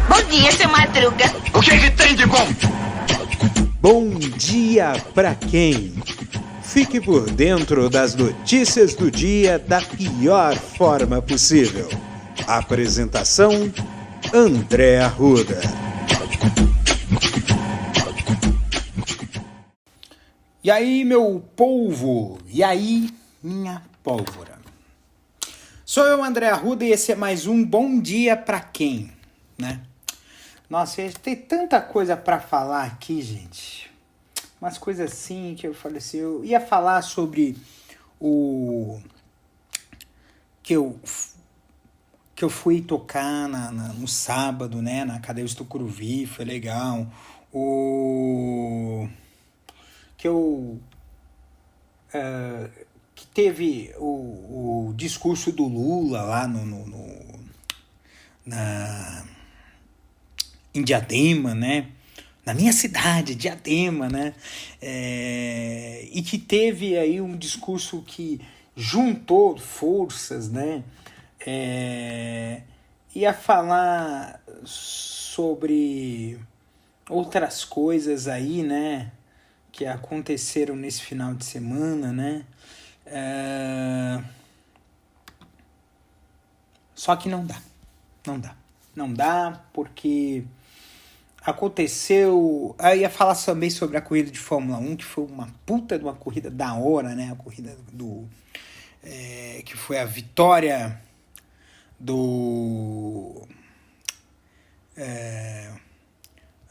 Bom dia, seu Madruga. O que tem de bom? Bom dia pra quem? Fique por dentro das notícias do dia da pior forma possível. Apresentação: André Arruda. E aí, meu polvo? E aí, minha pólvora? Sou eu, André Arruda, e esse é mais um Bom Dia Pra Quem, né? Nossa, tem tanta coisa pra falar aqui, gente. Umas coisas assim que eu falei assim, eu ia falar sobre o... que eu fui tocar no sábado, né? Na Cadeia Tucuruvi, foi legal. Que teve o discurso do Lula lá em Diadema, né? Na minha cidade, Diadema, né? E que teve aí um discurso que juntou forças, né? Ia falar sobre outras coisas aí, né? Que aconteceram nesse final de semana, né? Só que não dá porque aconteceu... Eu ia falar também sobre a corrida de Fórmula 1, que foi uma puta de uma corrida da hora, né? A corrida que foi a vitória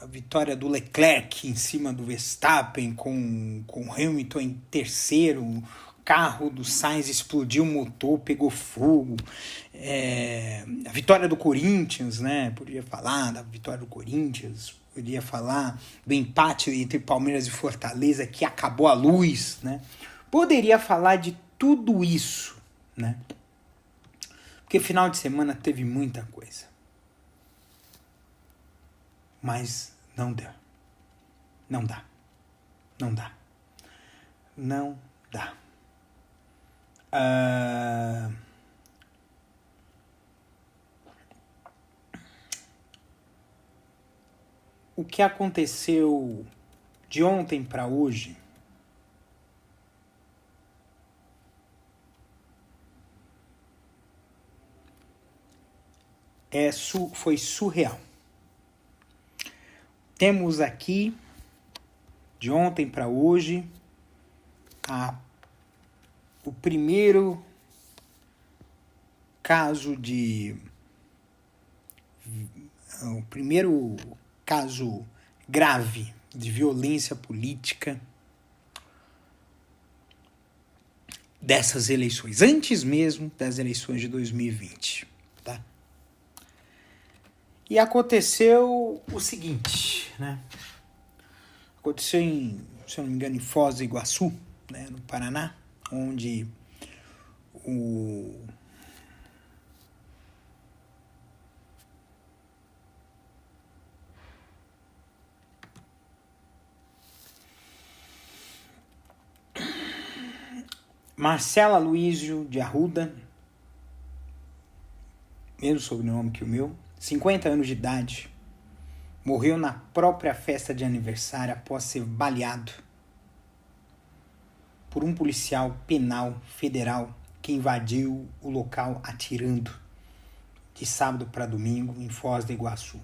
a vitória do Leclerc em cima do Verstappen, com Hamilton em terceiro. O carro do Sainz explodiu o motor, pegou fogo. A vitória do Corinthians, né? Poderia falar da vitória do Corinthians, poderia falar do empate entre Palmeiras e Fortaleza, que acabou a luz, né? Poderia falar de tudo isso, né? Porque final de semana teve muita coisa. Mas não deu. Não dá. O que aconteceu de ontem para hoje foi surreal. Temos aqui, de ontem para hoje, o primeiro caso grave de violência política dessas eleições, antes mesmo das eleições de 2020, tá? E aconteceu o seguinte, né? Aconteceu se eu não me engano, em Foz do Iguaçu, né, no Paraná, onde o Marcelo Aloysio de Arruda, mesmo sobrenome que o meu, 50 anos de idade, morreu na própria festa de aniversário após ser baleado por um policial penal federal que invadiu o local atirando de sábado para domingo em Foz do Iguaçu.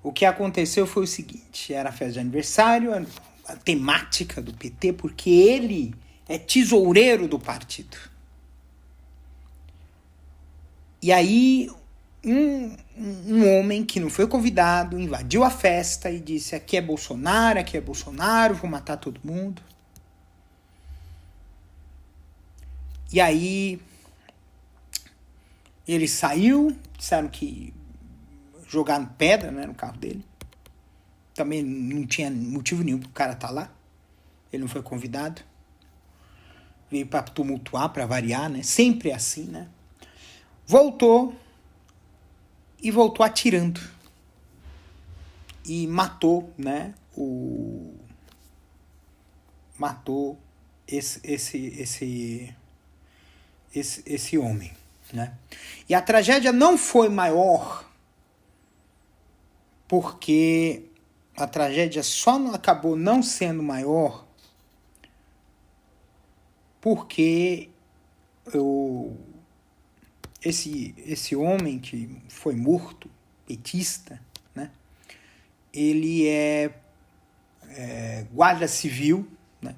O que aconteceu foi o seguinte: era a festa de aniversário, a temática do PT, porque ele é tesoureiro do partido. E aí um homem que não foi convidado invadiu a festa e disse: aqui é Bolsonaro, vou matar todo mundo. E aí ele saiu, disseram que jogaram pedra, né, no carro dele. Também não tinha motivo nenhum pro cara estar lá. Ele não foi convidado. Veio para tumultuar, para variar, né? Sempre assim, né? Voltou atirando. E matou, né? Matou esse homem, né? E a tragédia não foi maior porque a tragédia só acabou não sendo maior porque esse homem que foi morto, petista, né? Ele é guarda civil, né?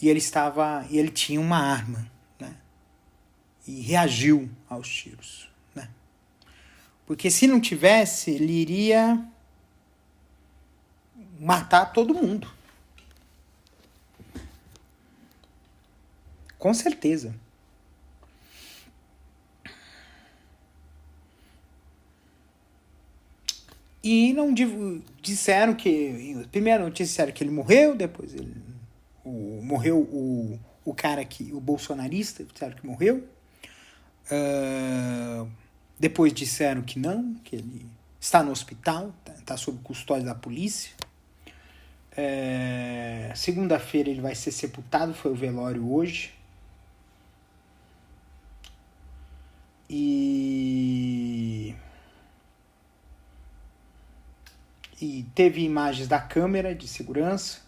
E ele tinha uma arma, né? E reagiu aos tiros, né? Porque se não tivesse, ele iria matar todo mundo. Com certeza. E não disseram que... Primeiro disseram que ele morreu, depois morreu o cara que... O bolsonarista, disseram que morreu. Depois disseram que não, que ele está no hospital, está sob custódia da polícia. Segunda-feira ele vai ser sepultado, foi o velório hoje. E teve imagens da câmera de segurança,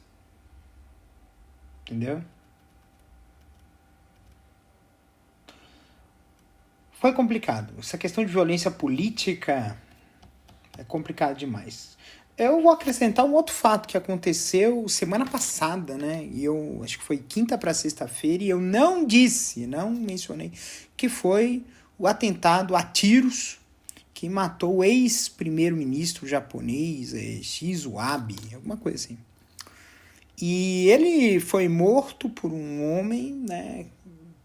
entendeu? Foi complicado. Essa questão de violência política é complicado demais. Eu vou acrescentar um outro fato que aconteceu semana passada, né? E eu acho que foi quinta para sexta-feira, e eu não mencionei, que foi o atentado a tiros que matou o ex-primeiro-ministro japonês, Shinzo Abe, alguma coisa assim. E ele foi morto por um homem, né?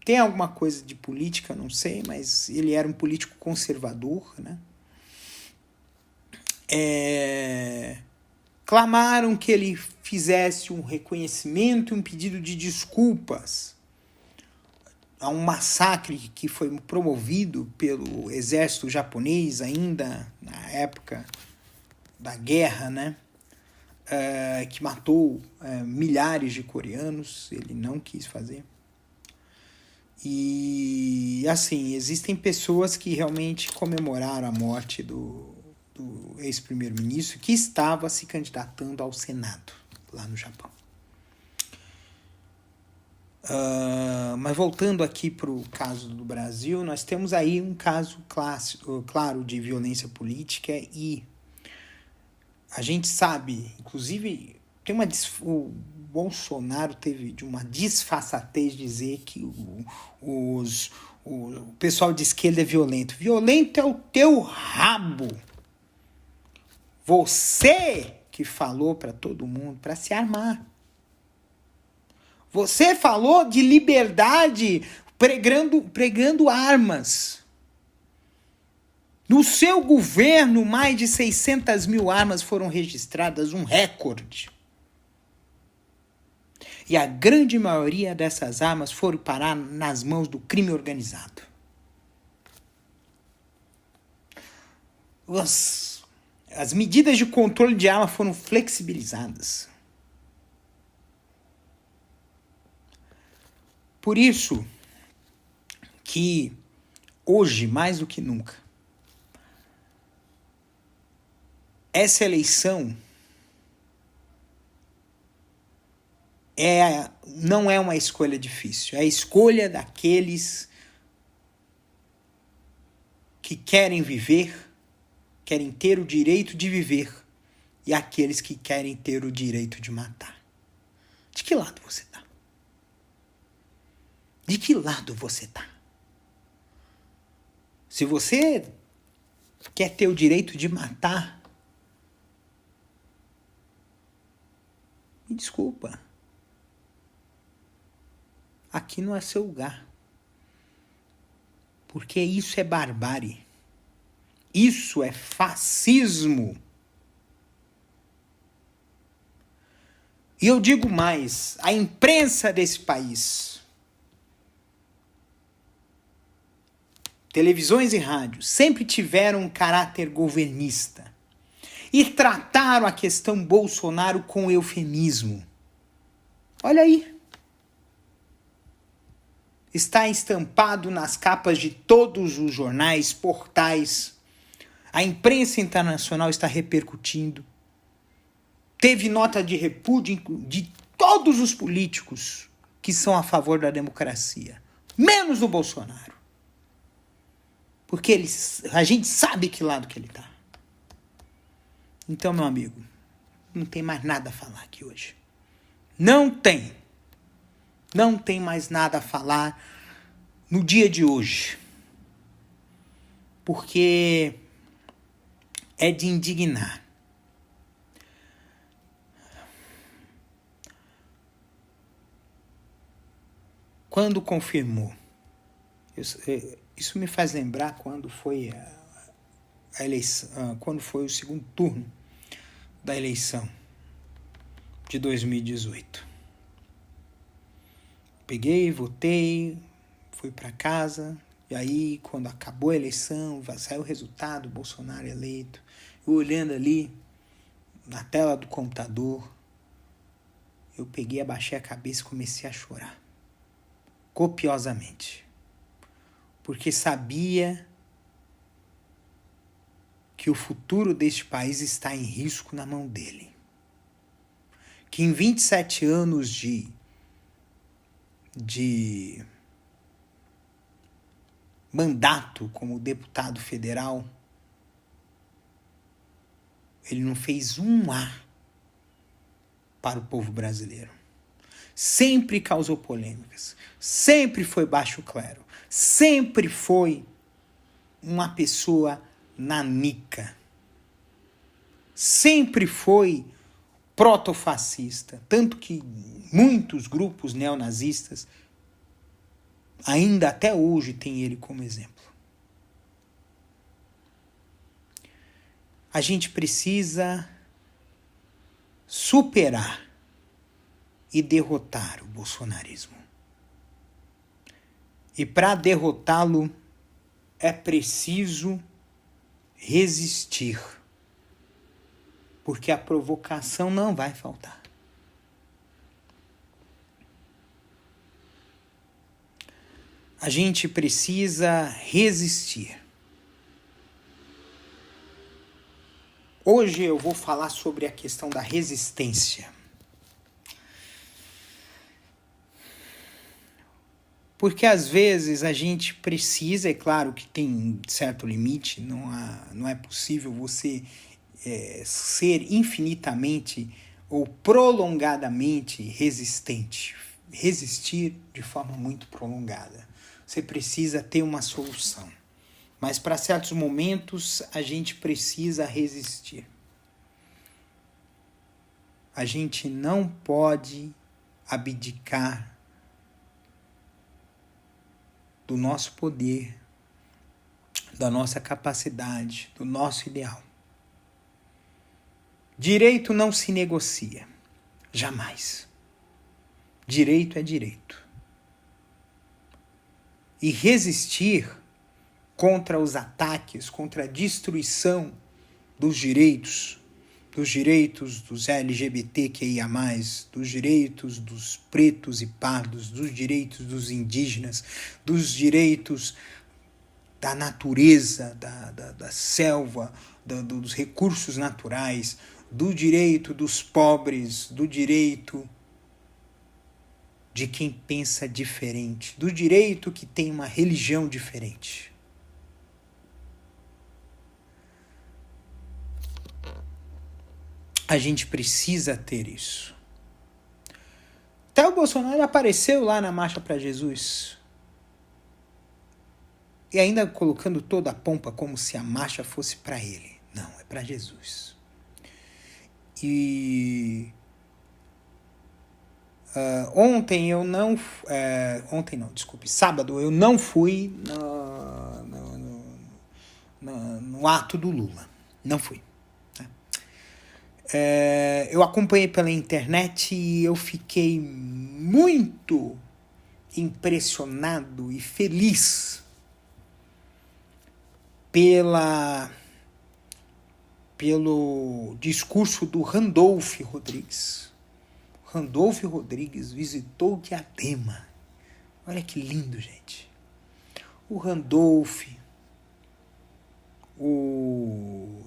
Tem alguma coisa de política, não sei, mas ele era um político conservador, né? Clamaram que ele fizesse um reconhecimento e um pedido de desculpas a um massacre que foi promovido pelo exército japonês ainda na época da guerra, né? Que matou milhares de coreanos. Ele não quis fazer. E assim, existem pessoas que realmente comemoraram a morte do ex-primeiro-ministro que estava se candidatando ao Senado lá no Japão. Mas voltando aqui para o caso do Brasil, nós temos aí um caso claro de violência política, e a gente sabe, inclusive, o Bolsonaro teve de uma disfarçatez dizer que o pessoal de esquerda é violento. Violento é o teu rabo. Você que falou para todo mundo para se armar. Você falou de liberdade pregando armas. No seu governo, mais de 600 mil armas foram registradas, um recorde. E a grande maioria dessas armas foram parar nas mãos do crime organizado. As medidas de controle de arma foram flexibilizadas. Por isso que hoje, mais do que nunca, essa eleição não é uma escolha difícil. É a escolha daqueles que querem viver, querem ter o direito de viver, e aqueles que querem ter o direito de matar. De que lado você está? De que lado você está? Se você quer ter o direito de matar, me desculpa. Aqui não é seu lugar. Porque isso é barbárie. Isso é fascismo. E eu digo mais, a imprensa desse país, televisões e rádios, sempre tiveram um caráter governista e trataram a questão Bolsonaro com eufemismo. Olha aí. está estampado nas capas de todos os jornais, portais. A imprensa internacional está repercutindo. Teve nota de repúdio de todos os políticos que são a favor da democracia, menos o Bolsonaro. Porque a gente sabe que lado que ele está. Então, meu amigo, não tem mais nada a falar aqui hoje. Não tem. Não tem mais nada a falar no dia de hoje. Porque é de indignar. Quando confirmou, isso me faz lembrar quando foi a eleição, quando foi o segundo turno da eleição de 2018. Peguei, votei, fui para casa, e aí quando acabou a eleição, saiu o resultado, Bolsonaro eleito, eu olhando ali na tela do computador, eu peguei, abaixei a cabeça e comecei a chorar. Copiosamente. Porque sabia que o futuro deste país está em risco na mão dele. Que em 27 anos de mandato como deputado federal, ele não fez um A para o povo brasileiro. Sempre causou polêmicas, sempre foi baixo clero, sempre foi uma pessoa nanica, sempre foi protofascista, tanto que muitos grupos neonazistas ainda até hoje têm ele como exemplo. A gente precisa superar e derrotar o bolsonarismo. E para derrotá-lo é preciso resistir, porque a provocação não vai faltar. A gente precisa resistir. Hoje eu vou falar sobre a questão da resistência. Porque às vezes a gente precisa, é claro que tem certo limite, não é possível você ser infinitamente ou prolongadamente resistente, resistir de forma muito prolongada. Você precisa ter uma solução. Mas para certos momentos a gente precisa resistir. A gente não pode abdicar do nosso poder, da nossa capacidade, do nosso ideal. Direito não se negocia, jamais. Direito é direito. E resistir contra os ataques, contra a destruição dos direitos dos LGBTQIA+, dos direitos dos pretos e pardos, dos direitos dos indígenas, dos direitos da natureza, da selva, dos recursos naturais, do direito dos pobres, do direito de quem pensa diferente, do direito que tem uma religião diferente. A gente precisa ter isso. Até o Bolsonaro apareceu lá na Marcha para Jesus. E ainda colocando toda a pompa como se a marcha fosse para ele. Não, é para Jesus. E sábado eu não fui no ato do Lula. Não fui. Eu acompanhei pela internet e eu fiquei muito impressionado e feliz pelo discurso do Randolph Rodrigues. Randolph Rodrigues visitou Diadema Olha que lindo, gente. O Randolph, o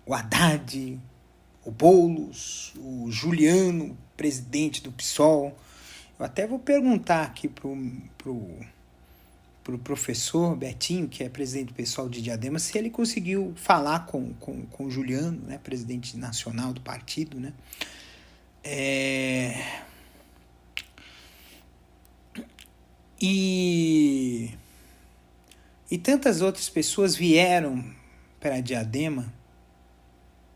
Haddad, o Boulos, o Juliano, presidente do PSOL. Eu até vou perguntar aqui pro professor Betinho, que é presidente do PSOL de Diadema, se ele conseguiu falar com o Juliano, né, presidente nacional do partido, né? E tantas outras pessoas vieram para a Diadema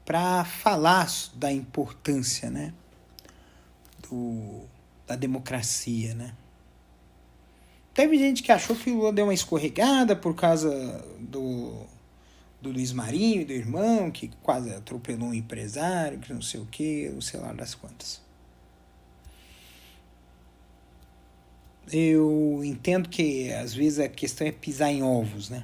para falar da importância, né, da democracia, né? Teve gente que achou que o Lula deu uma escorregada por causa do Luiz Marinho, do irmão, que quase atropelou um empresário, que não sei o que, não sei lá das quantas. Eu entendo que às vezes a questão é pisar em ovos, né?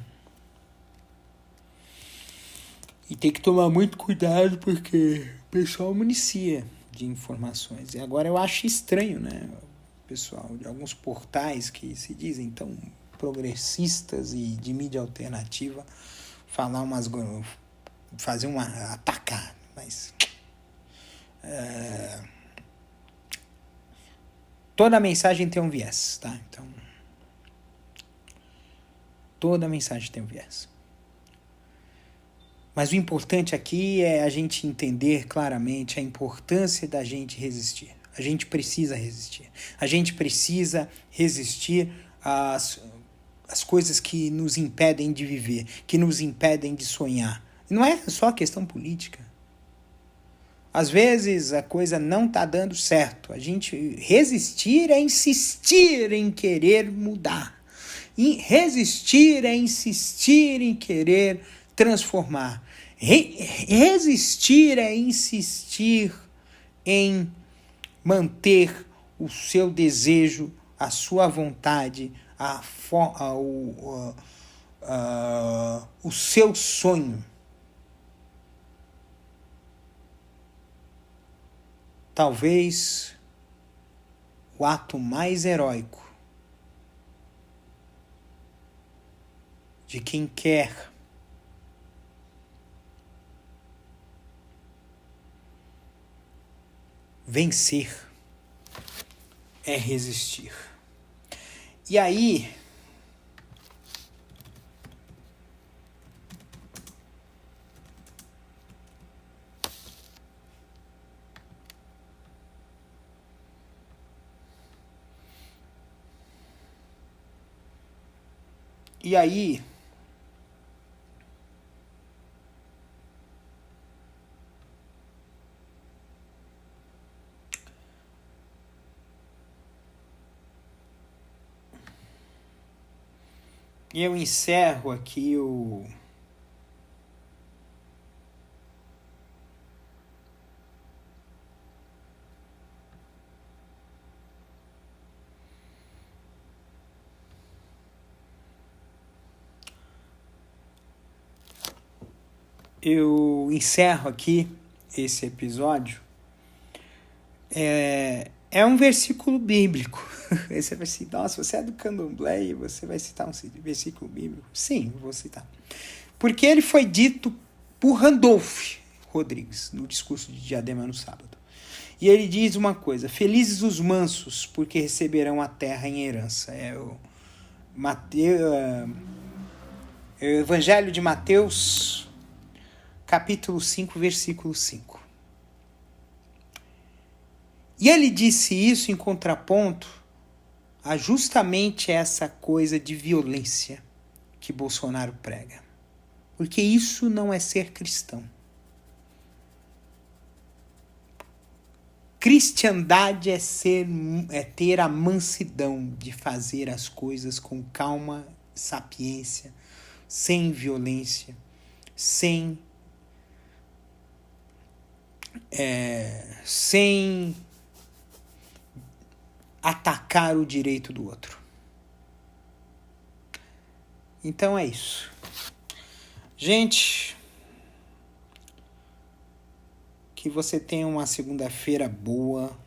E tem que tomar muito cuidado porque o pessoal municia de informações. E agora eu acho estranho, né? O pessoal de alguns portais que se dizem tão progressistas e de mídia alternativa atacar, mas toda mensagem tem um viés, tá? Então, toda mensagem tem um viés. Mas o importante aqui é a gente entender claramente a importância da gente resistir. A gente precisa resistir. A gente precisa resistir às coisas que nos impedem de viver, que nos impedem de sonhar. Não é só questão política. Às vezes a coisa não está dando certo. A gente resistir é insistir em querer mudar. E resistir é insistir em querer transformar. Resistir é insistir em manter o seu desejo, a sua vontade, o seu sonho. Talvez o ato mais heróico de quem quer vencer é resistir. E aí, eu encerro aqui esse episódio. É um versículo bíblico. Você vai citar, nossa, você é do candomblé e você vai citar um versículo bíblico? Sim, vou citar. Porque ele foi dito por Randolph Rodrigues no discurso de Diadema no sábado. E ele diz uma coisa: felizes os mansos, porque receberão a terra em herança. É o Evangelho de Mateus, capítulo 5, versículo 5. E ele disse isso em contraponto a justamente essa coisa de violência que Bolsonaro prega. Porque isso não é ser cristão. Cristandade é ter a mansidão de fazer as coisas com calma, sapiência, sem violência, sem atacar o direito do outro. Então é isso. Gente, que você tenha uma segunda-feira boa,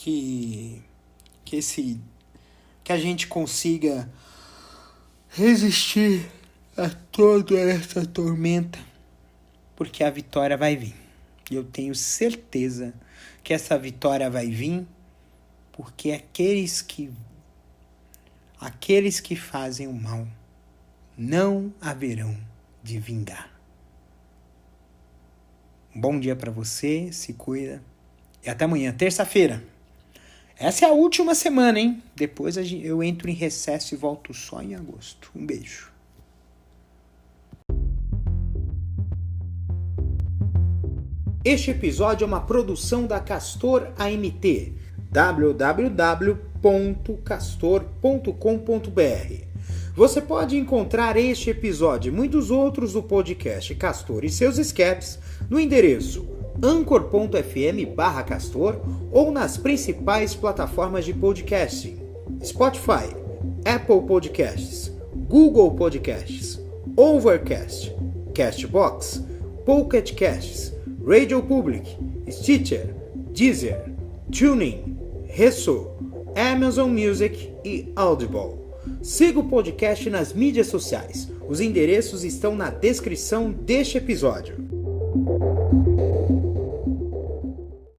que a gente consiga resistir a toda essa tormenta, porque a vitória vai vir. E eu tenho certeza que essa vitória vai vir, porque aqueles que fazem o mal não haverão de vingar. Um bom dia para você, se cuida. E até amanhã, terça-feira. Essa é a última semana, hein? Depois eu entro em recesso e volto só em agosto. Um beijo. Este episódio é uma produção da Castor AMT. www.castor.com.br. Você pode encontrar este episódio e muitos outros do podcast Castor e seus escapes no endereço anchor.fm/castor ou nas principais plataformas de podcasting: Spotify, Apple Podcasts, Google Podcasts, Overcast, Castbox, Pocket Casts, Radio Public, Stitcher, Deezer, TuneIn, Resso, Amazon Music e Audible. Siga o podcast nas mídias sociais. Os endereços estão na descrição deste episódio.